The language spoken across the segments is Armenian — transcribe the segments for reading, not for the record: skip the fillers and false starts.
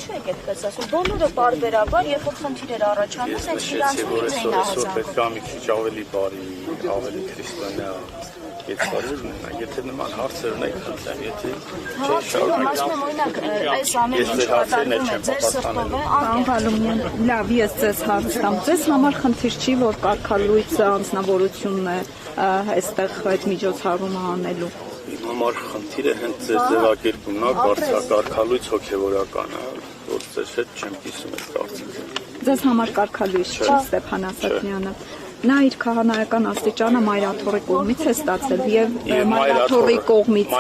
ինչու եք այդպես ասում։ Բոլորը բարբերաբար, երբ որ խնդիր էր առաջանում, հենց իրանցից էին ահազանգում։ Պետք է մի քիչ ավելի բարի, ավելի քրիստոնյա եթե նման հարցեր ունեք, խնդրեմ, եթե ասում եմ օրինակ, այս ամեն ինչ կատարվում է ձեր սրտով է, Անկալումյան, լավ, ես ձեզ հարց տամ, ձեզ համար խնդիր չի, որ կարգալույցը անձնավորությունն է այստեղ այդ միջոցառումը անելու։ Իմ համար խնդիրը հենց ձեր ձևակերպումն է, կարգալույց հոգևորական է, որ ձեր հետ չեմ կիսում այդ կարծիքը։ Ձեզ համար կարգալույց չի Ստեփան Ասատրյանը։ Նա իր քահանայական աստիճանը Մայրաթորի կողմից է ստացել եւ Մայրաթորի կողմից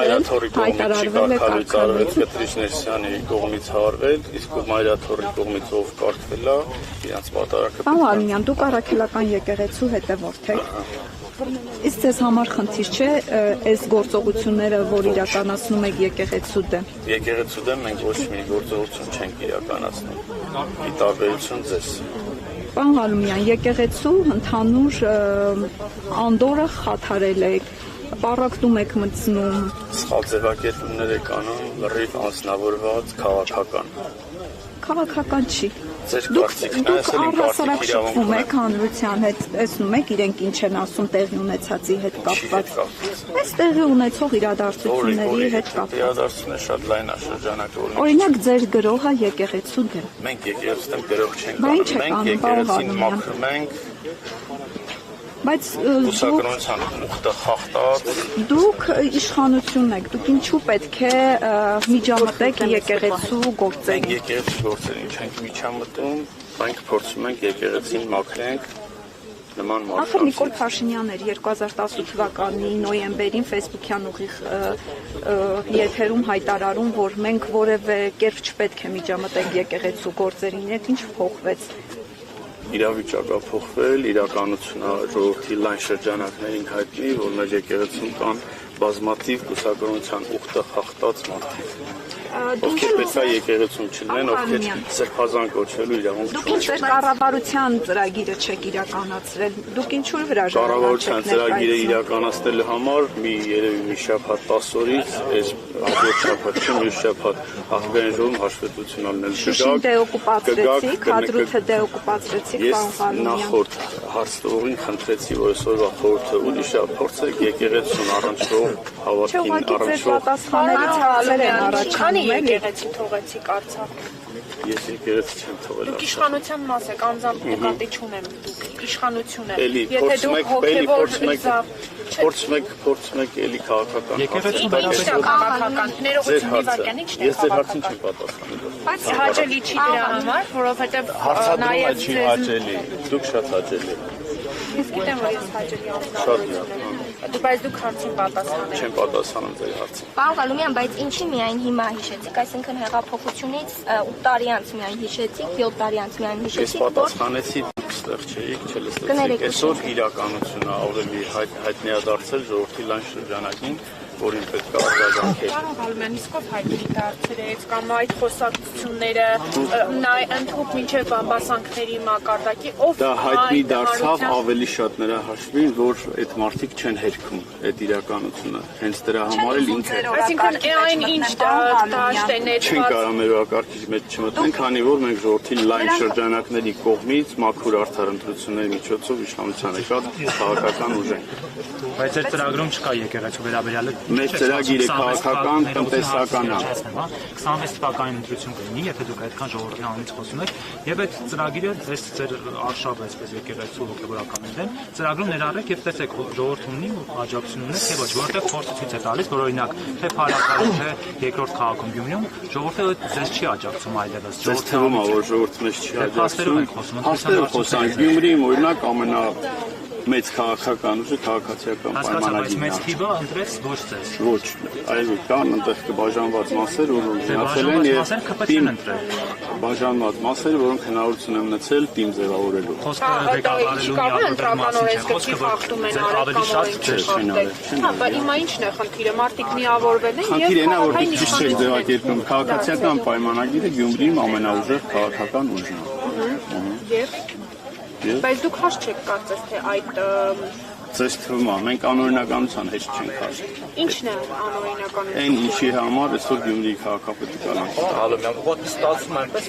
հայտարարվել է կարգալույցը Կտրիչ Ներսյանի կողմից հարվել, իսկ Մայրաթորի կողմից ով կարգվել է, իրանց պատարակը։ Պարոն Արմյան, դուք առաքելական եկեղեցու հետևորդ եք։ Իսկ ձեզ համար խնդիր չէ այս գործողությունները, որ իրականացնում եք եկեղեցու դեմ։ Եկեղեցու դեմ մենք ոչ մի գործողություն չենք իրականացնում։ Ի տարբերություն ձեզ։ Պարոն Ղալումյան, եկեղեցու ընդհանուր անդորը խաթարել եք, պառակտում եք մտցնում։ Սխալ ձևակերպումներ եք անում, լրիվ անձնավորված, քաղաքական։ Քաղաքական չի։ Դուք առհասարակ շփվում եք հանրության հետ, տեսնում եք իրենք ինչ են ասում տեղի ունեցածի հետ կապված։ Այս տեղի ունեցող իրադարձությունների հետ կապված։ Իրադարձությունը շատ լայն է շրջանակը։ Օրինակ ձեր գրողը եկեղեցու դեմ։ Մենք եկեղեցու դեմ գրող չենք անում, մենք եկեղեցին մաքրում ենք։ Բայց Ուսակրոնության ուխտը խախտած։ Դուք իշխանությունն եք, դուք ինչու պետք է միջամտեք եկեղեցու գործերին։ Մենք եկեղեցու գործերին չենք միջամտում, մենք փորձում ենք եկեղեցին մաքրենք նման մարդկանց։ Ախր Նիկոլ Փաշինյանն էր 2018 թվականի նոյեմբերին Facebook-յան ուղիղ եթերում հայտարարում, որ մենք որևէ կերպ չպետք է միջամտենք եկեղեցու գործերին, այդ ինչ փոխվեց։ Իրավիճակը փոխվել, իրականությունը ժողովրդի լայն շրջանակներին հայտնի, որ մեր եկեղեցում կան բազմաթիվ կուսակրոնության ուխտը խախտած մարդիկ։ Ովքեր պետք է եկեղեցում չլինեն, ովքեր սրբազան կոչվելու իրավունք չունեն։ Դուք ձեր կառավարության ծրագիրը չեք իրականացրել։ Դուք ինչու հրաժարվել եք։ Կառավարության ծրագիրը իրականացնելու համար երևի մի շաբաթ 10 օրից, այս հաջորդ շաբաթ չի, մի շաբաթ աղբային ժողովում հաշվետվություն անելու Շուշին դեօկուպացրեցիք, Հադրութը դեօկուպացրեցիք, պարոն Ղալումյան։ Նախորդ հարցտողին խնդրեցի, որ այսօրվա խորհուրդը ուրիշ է, փորձեք եկեղեցուն առնչվող հավատքին առնչվող պատասխաններից հարցեր են առաջանում։ Եկեղեցի թողեցիք Արցախում։ Ես եկեղեցի չեմ թողել։ Դուք իշխանության մաս եք, անձամբ նկատի չունեմ դուք, իշխանությունը։ Եթե դուք հոգևոր փորձում եք էլի քաղաքական։ Եկեղեցու Ինչ է քաղաքական, ներողություն մի վարքյան, ինչն է Ես ձեր հարցին չեմ պատասխանել։ Բայց հաճելի չի դրա համար, որովհետև Հարցադրումը չի հաճելի, դուք շատ հաճելի եք։ Ես գիտեմ, որ ես հաճելի Շատ անձնավորություն բայց դուք հարցին պատասխանեք։ Չեմ պատասխանում ձեր հարցին։ Պարոն Ղալումյան, բայց ինչի միայն հիմա հիշեցիք, այսինքն հեղափոխությունից 8 տարի անց միայն հիշեցիք, 7 տարի անց միայն Ես հիշեցիք, որ պատասխանեցի, դուք ստեղ չէիք, չլսեցիք։ Այսօր իրականությունը ավելի հայտնի է դարձել ժողովրդի լայն շրջանակին, որին պետք է արձագանքել։ Պարոն Ղալումյան, իսկ ով հայտնի դարձրեց կամ այդ խոսակցությունները ընդհանուր մինչև բամբասանքների մակարդակի ով Դա հայտնի դարձավ ավելի շատ նրա հաշվին, որ այդ մարդիկ չեն հերքում այդ իրականությունը։ Հենց դրա համար էլ ինքը Այսինքն այն ինչ դաշտ է չեն ներկված կարող մեր օրակարգից մեջ չմտնենք, քանի որ մենք ժողովրդի լայն շրջանակների կողմից մաքուր արդար ընտրությունների միջոցով իշխանության եկած քաղաքական ուժ ենք։ Բայց այդ ծրագրում չկա եկեղեցու վերաբերյալ Մեր ծրագիրը քաղաքական, տնտեսական է։ 26 թվականին ընտրություն կլինի, եթե դուք այդքան ժողովրդի անունից խոսում եք, եւ այդ ծրագիրը այս ձեր արշավը այսպես եկեղեցու հոգեվորականին դեմ ծրագրում ներառեք եւ տեսեք ժողովուրդն ունի աջակցություն ունի, թե ոչ, որտեղ փորձը ցույց է տալիս, որ օրինակ թե Փարաքարում, թե երկրորդ քաղաքում Գյումրիում ժողովուրդը ձեզ չի աջակցում այլևս։ Ձեզ թվում է, որ ժողովուրդը մեզ չի աջակցում։ Հաստատ խոսանք Գյումրիում օրինակ մեծ քաղաքական ուժը քաղաքացիական պայմանագիրն է։ Մեծ թիվը ընտրեց ոչ ձեզ։ Ոչ, այլ կան այնտեղ կբաժանված մասեր, որոնք ունեցել են եւ բաժանված մասեր, որոնք հնարավորություն են ունեցել թիմ ձևավորելու։ Խոսքը ավելի շատ բայց հիմա ինչն է խնդիրը, մարդիկ միավորվել են եւ խնդիրը նա որ դուք ճիշտ եք ձևակերպում քաղաքացիական պայմանագիրը Գյումրիում ամենաուժեղ քաղաքական ուժն է։ Բայց դուք հաշ չեք կարծես թե այդ Ձեզ թվում է, մենք անօրինականության հետ չենք հասնում։ Ինչն է անօրինականությունը։ Այն ինչի համար այսօր Գյումրիի քաղաքապետը կալանք։ Հալոմյան, ուղղակի ստացվում է այնպես,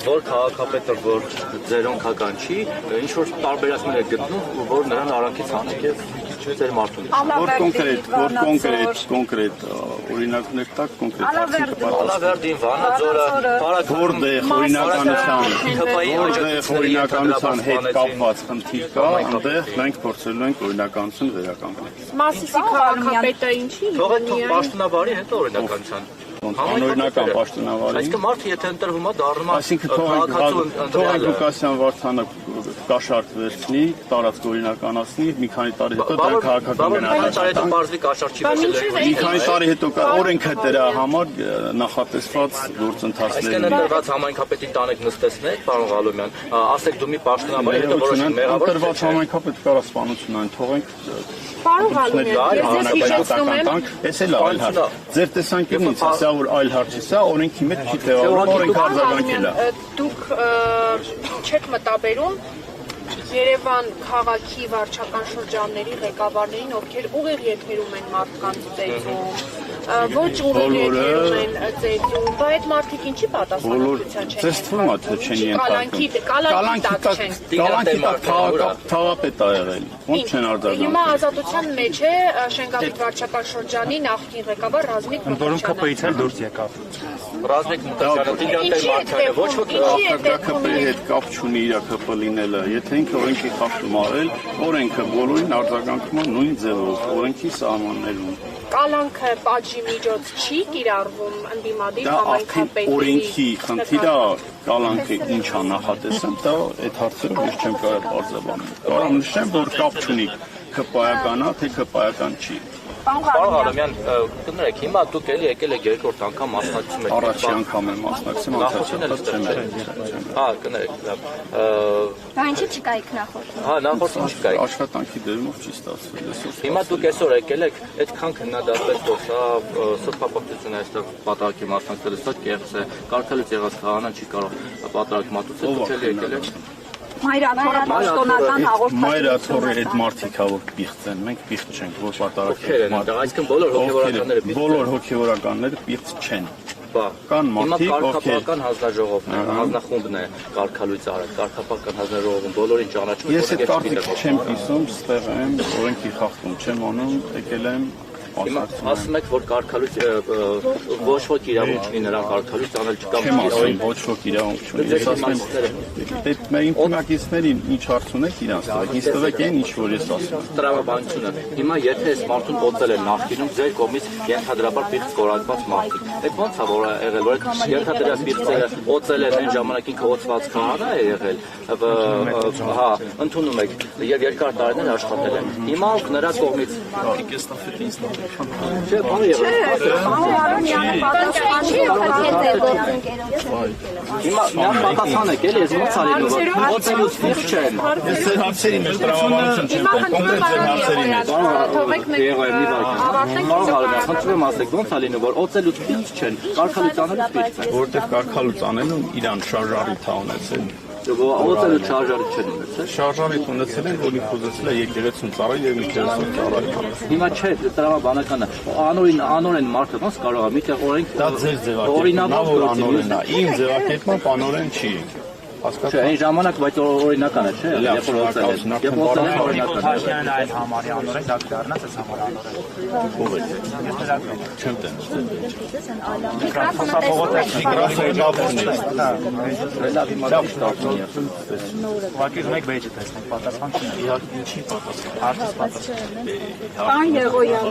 որ քաղաքապետը, որ ձերոնքական չի, ինչ որ տարբերակներ է գտնում, որ նրան արանքից հանեք եւ ձեր մարդուն։ Որ կոնկրետ օրինակներ տակ կոնկրետ Ալավերդին, Վանաձորը, որտեղ օրինականության հետ կապված խնդիր կա, այնտեղ մենք փորձելու ենք օրինականություն վերականգնել։ Մասիսի քաղաքապետը ինչի։ թողեք պաշտոնավարի հետ օրինականության։ Անօրինական պաշտոնավարի։ Այսինքն մարդը եթե ընտրվում է դառնում է Այսինքն թողենք Լուկասյան Վարդանը կաշառք վերցնի, տարածք օրինականացնի, մի քանի տարի հետո դա քաղաքական գնահատական բարձրի կաշառք չի վերցնել։ Մի քանի տարի հետո օրենքը դրա համար նախատեսված գործընթացներ Այսինքն ընտրված համայնքապետի տանեք նստեցնեք, պարոն Ղալոմյան, ասեք դու մի պաշտոնավար հետո որոշեք մեղավոր։ Ընտրված համայնքապետ կարա սպանություն այն թողենք Պարոն Ղալոմյան, ես հիշեցնում եմ, Էս էլ այլ հարց։ Ձեր տեսանկյունից սա որ այլ հարց է, սա օրենքի մեջ չի տեղավորվում, օրենք արձագանքել է։ Դուք չեք մտաբերում Երևան քաղաքի վարչական շրջանների ղեկավարներին, ովքեր ուղիղ եթերում են մարդկանց ծեծում, ոչ ուղիղ եթերում են ծեծում, բայց այդ մարդիկ ինչի պատասխանատվության չեն։ Ձեզ թվում է թե չեն ենթարկվում։ Կալանքի տակ չեն։ Կալանքի տակ թաղապետ ա եղել։ Ոնց չեն արձագանքել։ Հիմա ազատության մեջ է Շենգավիթ վարչական շրջանի նախկին ղեկավար Ռազմիկ Որոնք Մկրտչյանը։ ԿՊ-ից էլ դուրս եկավ։ Ռազմիկ Մկրտչյանը դիգանտեր մարդը ոչ ոք ԿՊ-ի հետ կապ չունի իր ԿՊ լինելը։ Եթե ինքը օրենքի խախտում արել, օրենքը բոլորին արձագանքում է նույն ձևով, օրենքի սահմաններում։ Կալանքը պատժի միջոց չի կիրառվում ընդդիմադիր Դա արդեն համայնքապետերի։ օրենքի խնդիր է, կալանքը ինչ է նախատեսում, դա այդ հարցերով ես չեմ կարող արձագանքել։ Կարող եմ նշեմ, որ կապ չունի ԿՊ-ական է, թե ԿՊ-ական չի։ Պարոն Ղալոմյան, կներեք, հիմա դուք էլի եկել եք երկրորդ անգամ մասնակցում եք։ Առաջի անգամ եմ մասնակցում, անցած Հա, կներեք, Դա ինչի չկայիք նախորդում։ հա, նախորդում չկայք։ աշխատանքի դերումով չի ստացվել այսօր։ Հիմա դուք այսօր եկել եք, այդքան քննադատվեց, որ սա սրբապատությունը այստեղ պատահակի մասնակցել է, սա կեղծ է, կարգելուց եղած քահանան չի կարող պատահակ մատուցել, դուք էլի եկել եք։ Մայրաթորը պաշտոնական հաղորդաշարություն։ Մայրաթորը այդ մարդիկ ա որ պիղծ են, մենք պիղծ չենք, որ պատարակ Այսինքն բոլոր հոգևորականները բոլոր հոգևորականները պիղծ չեն։ Կան մարդիկ, կարգապահական հանձնաժողովն է, հանձնախումբն է, կարգալույց արել, կարգապահական հանձնաժողովում բոլորին ճանաչում։ Ես այդ կարծիքը չեմ կիսում, ստեղ եմ, օրենքի խախտում չեմ անում, եկել եմ Հիմա ասում եք, որ կարգալույց ոչ ոք իրավունք չունի նրան կարգալույց անել չկա։ Չեմ ասում ոչ ոք իրավունք չունի։ Ես ասում եմ, դե մեր ինքնակիցներին ինչ հարց ունեք իրանց տվեք, ինձ տվեք այն ինչ որ ես ասում։ Տրամաբանությունը։ Հիմա եթե այս մարդուն օծել են նախկինում ձեր կողմից ենթադրաբար պիղծ կորակված մարդիկ։ Այդ ո՞նց է որ ա եղել, որ ենթադրած պիղծերը օծել են այն ժամանակ ինքը օծված քահանա է եղել։ Հա, ընդունում եք եւ երկար տարիներ աշխատել են։ Հիմա նրա կողմից Չէ, բանը Հիմա միան պատասխան եք, էլի, ես ոնց ա լինում, օծելուց պիղծ չեն։ Ես ձեր հարցերի մեջ տրամաբանություն չեմ կոնկրետ ձեր հարցերի մեջ։ Թողեք Պարոն խնդրում ասեք, ոնց ա լինում, որ օծելուց պիղծ չեն, կարգալույց անելուց պիղծ են։ Որտեղ կարգալույց անելուն իրան շարժարիթ ա ունեցել։ Օծելուց շարժարիթ չեն ունեցել։ Շարժարիթ ունեցել են, որի խոզեցել է եկեղեցուն ծառայ եւ եկեղեցուն ծառայ։ Հիմա չէ, տրամաբանականը անօրեն մարդը ոնց կարող է միտեղ օրենք Դա ձեր ձևակերպումն է, որ անօրեն է։ Իմ ձևակերպմամբ անօրեն չի։ Չէ, այն ժամանակ բայց օրինական է, չէ՞։ Երբ որ օծել են, երբ օծել են օրինական է։ Փաշյանն այն համարի անորեն դա դառնաց այս համար անորեն։ Ո՞վ է։ Ես դրական։ Չեմ տենում։ Ուղղակի մեկ վեճը տեսնենք, պատասխան չունի։ Ինչի պատասխան։ Արդյոք պատասխան։ Պարոն Եղոյան,